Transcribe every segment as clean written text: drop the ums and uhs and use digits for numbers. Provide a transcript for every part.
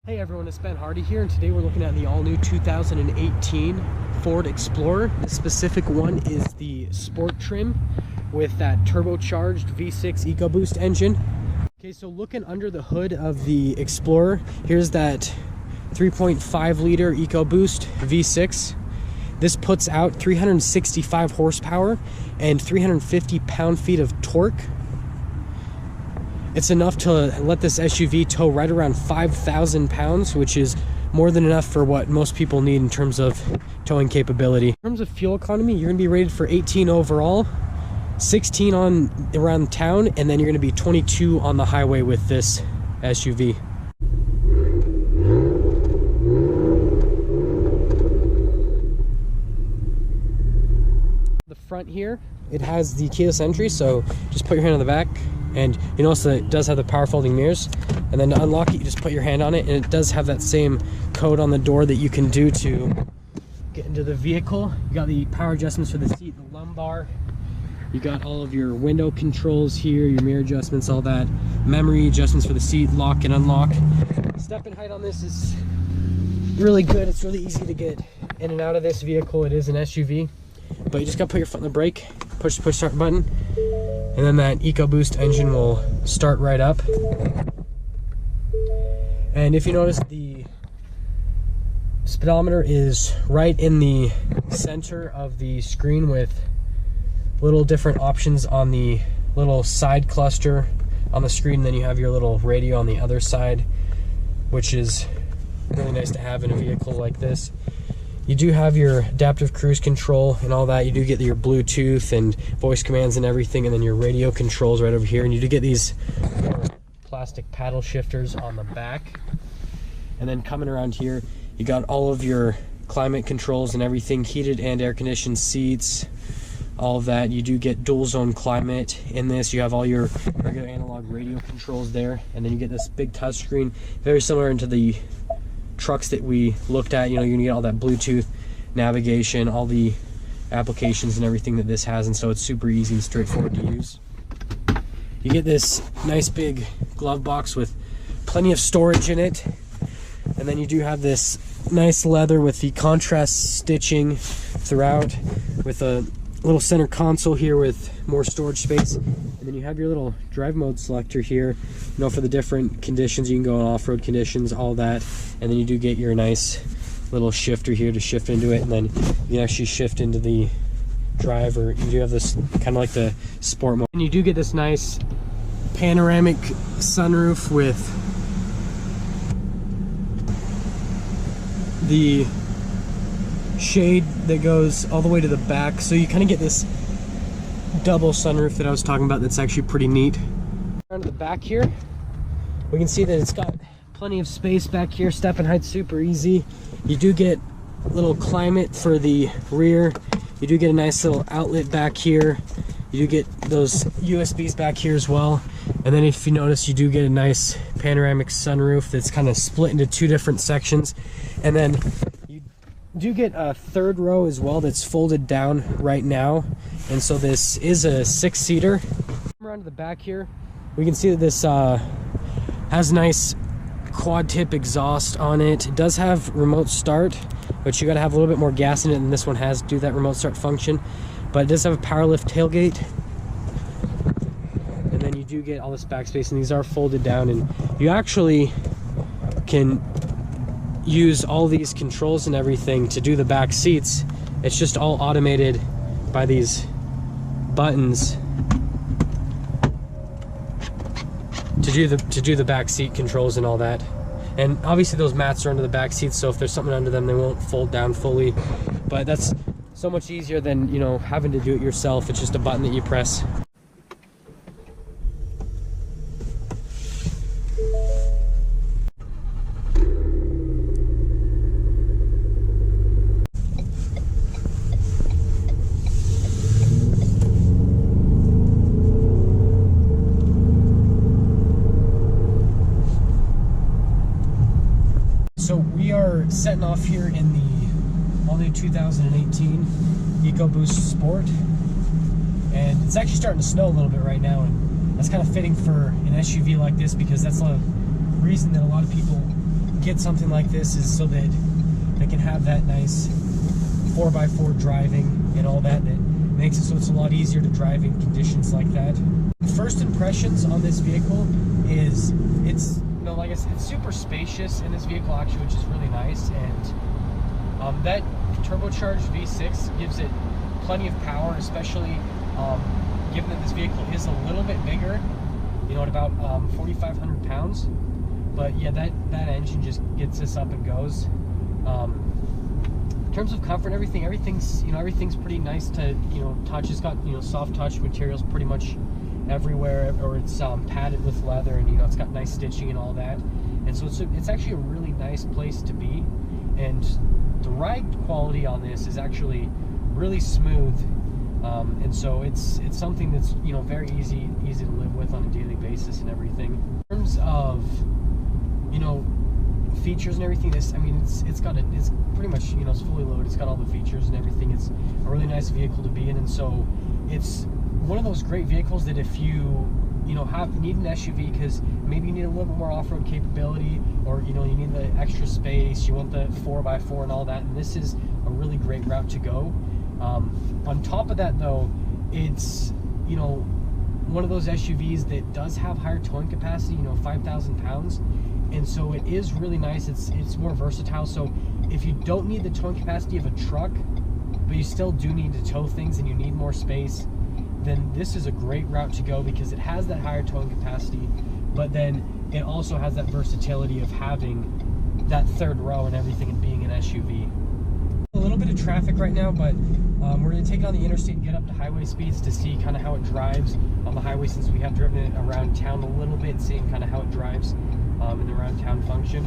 Hey everyone, it's Ben Hardy here, and today we're looking at the all-new 2018 Ford Explorer. The specific one is the Sport trim with that turbocharged V6 EcoBoost engine. Okay, so looking under the hood of the Explorer, here's that 3.5 liter EcoBoost V6. This puts out 365 horsepower and 350 pound-feet of torque. It's enough to let this SUV tow right around 5,000 pounds, which is more than enough for what most people need in terms of towing capability. In terms of fuel economy, you're gonna be rated for 18 overall, 16 on around town, and then you're gonna be 22 on the highway with this SUV. The front here, it has the keyless entry, so just put your hand on the back. And you notice that it does have the power folding mirrors, and then to unlock it you just put your hand on it, and it does have that same code on the door that you can do to get into the vehicle. You got the power adjustments for the seat, the lumbar, you got all of your window controls here, your mirror adjustments, all that, memory adjustments for the seat, lock and unlock. Step and height on this is really good. It's really easy to get in and out of this vehicle. It is an SUV, but you just gotta put your foot on the brake, push the push start button, and then that EcoBoost engine will start right up. And if you notice, the speedometer is right in the center of the screen with little different options on the little side cluster on the screen. Then you have your little radio on the other side, which is really nice to have in a vehicle like this. You do have your adaptive cruise control and all that. You do get your Bluetooth and voice commands and everything, and then your radio controls right over here. And you do get these plastic paddle shifters on the back. And then coming around here, you got all of your climate controls and everything, heated and air conditioned seats, all of that. You do get dual zone climate in this. You have all your regular analog radio controls there, and then you get this big touch screen, very similar to the trucks that we looked at. You know, you're gonna get all that Bluetooth navigation, all the applications and everything that this has, and so it's super easy and straightforward to use. You get this nice big glove box with plenty of storage in it, and then you do have this nice leather with the contrast stitching throughout, with a little center console here with more storage space. And then you have your little drive mode selector here, you know, for the different conditions. You can go on off-road conditions, all that. And then you do get your nice little shifter here to shift into it, and then you can actually shift into the drive, or you do have this kind of like the sport mode. And you do get this nice panoramic sunroof with the shade that goes all the way to the back, so you kind of get this double sunroof that I was talking about. That's actually pretty neat. Around the back here, we can see that it's got plenty of space back here. Step and height super easy. You do get a little climate for the rear. You do get a nice little outlet back here. You do get those USBs back here as well. And then if you notice, you do get a nice panoramic sunroof that's kind of split into two different sections. And then you do get a third row as well that's folded down right now, and so this is a 6-seater. Around to the back here, we can see that this has nice quad tip exhaust on it. It does have remote start, but you got to have a little bit more gas in it than this one has to do that remote start function. But it does have a power lift tailgate, and then you do get all this back space, and these are folded down, and you actually can use all these controls and everything to do the back seats. It's just all automated by these buttons to do the back seat controls and all that. And obviously those mats are under the back seats, so if there's something under them, they won't fold down fully. But that's so much easier than, you know, having to do it yourself. It's just a button that you press. So we are setting off here in the all-new 2018 EcoBoost Sport, and it's actually starting to snow a little bit right now, and that's kind of fitting for an SUV like this, because that's the reason that a lot of people get something like this is so that they can have that nice 4x4 driving and all that makes it so it's a lot easier to drive in conditions like that. First impressions on this vehicle is it's, you know, like I said, it's super spacious in this vehicle actually, which is really nice, and that turbocharged V6 gives it plenty of power, especially given that this vehicle is a little bit bigger, you know, at about 4,500 pounds. But yeah, that engine just gets us up and goes. In terms of comfort, everything's pretty nice to, you know, touch. It's got, you know, soft touch materials pretty much everywhere, or it's padded with leather, and, you know, it's got nice stitching and all that. And so it's actually a really nice place to be. And the ride quality on this is actually really smooth. And so it's something that's, you know, very easy to live with on a daily basis and everything. In terms of, you know, features and everything, it's pretty much, you know, it's fully loaded. It's got all the features and everything. It's a really nice vehicle to be in, and so it's one of those great vehicles that if you know, need an SUV because maybe you need a little bit more off-road capability, or, you know, you need the extra space, you want the 4x4 and all that, and this is a really great route to go. On top of that though, it's, you know, one of those SUVs that does have higher towing capacity, you know, 5,000 pounds. And so it is really nice. It's more versatile. So if you don't need the towing capacity of a truck, but you still do need to tow things and you need more space, then this is a great route to go, because it has that higher towing capacity, but then it also has that versatility of having that third row and everything and being an SUV. A little bit of traffic right now, but we're going to take it on the interstate and get up to highway speeds to see kind of how it drives on the highway, since we have driven it around town a little bit, seeing kind of how it drives in the around town function.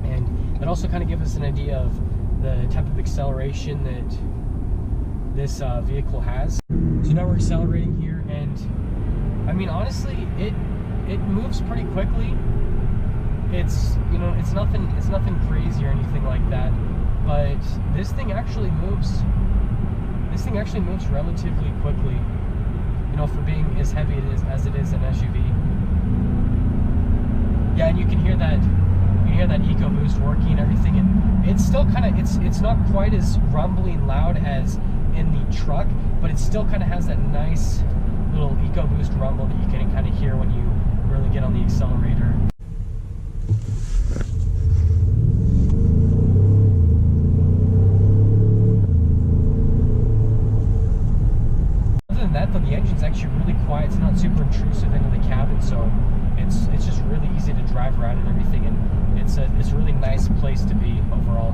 And it also kind of gives us an idea of the type of acceleration that this vehicle has. So now we're accelerating here, and I mean, honestly, it moves pretty quickly. It's, you know, it's nothing crazy or anything like that, but this thing actually moves relatively quickly, you know, for being as heavy as it is an SUV. Yeah, and you can hear that EcoBoost working and everything, and it's still kind of, it's not quite as rumbly and loud as in the truck, but it still kind of has that nice little EcoBoost rumble that you can kind of hear when you really get on the accelerator. Other than that though, the engine's actually really quiet. It's not super intrusive into the cabin, so it's just really easy to drive around and everything, and it's a really nice place to be overall.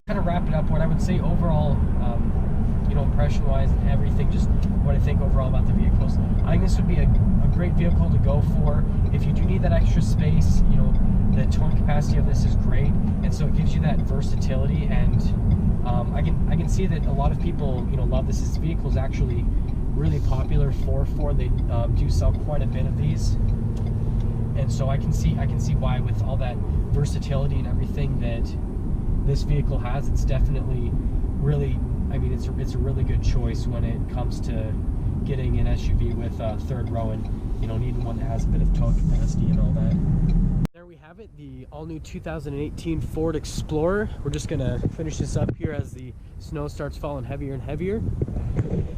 Kind of wrap it up, what I would say overall, you know, impression-wise and everything, just what I think overall about the vehicles. I think this would be a great vehicle to go for if you do need that extra space. You know, the towing capacity of this is great, and so it gives you that versatility. And I can see that a lot of people, you know, love this. This vehicle is actually really popular for Ford. They do sell quite a bit of these, and so I can see why, with all that versatility and everything that this vehicle has, it's definitely really, I mean, it's a really good choice when it comes to getting an SUV with a third row and, you know, needing one that has a bit of towing capacity and all that. There we have it, the all-new 2018 Ford Explorer. We're just gonna finish this up here as the snow starts falling heavier and heavier.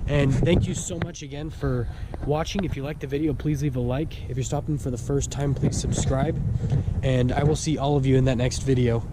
And thank you so much again for watching. If you liked the video, please leave a like. If you're stopping for the first time, please subscribe. And I will see all of you in that next video.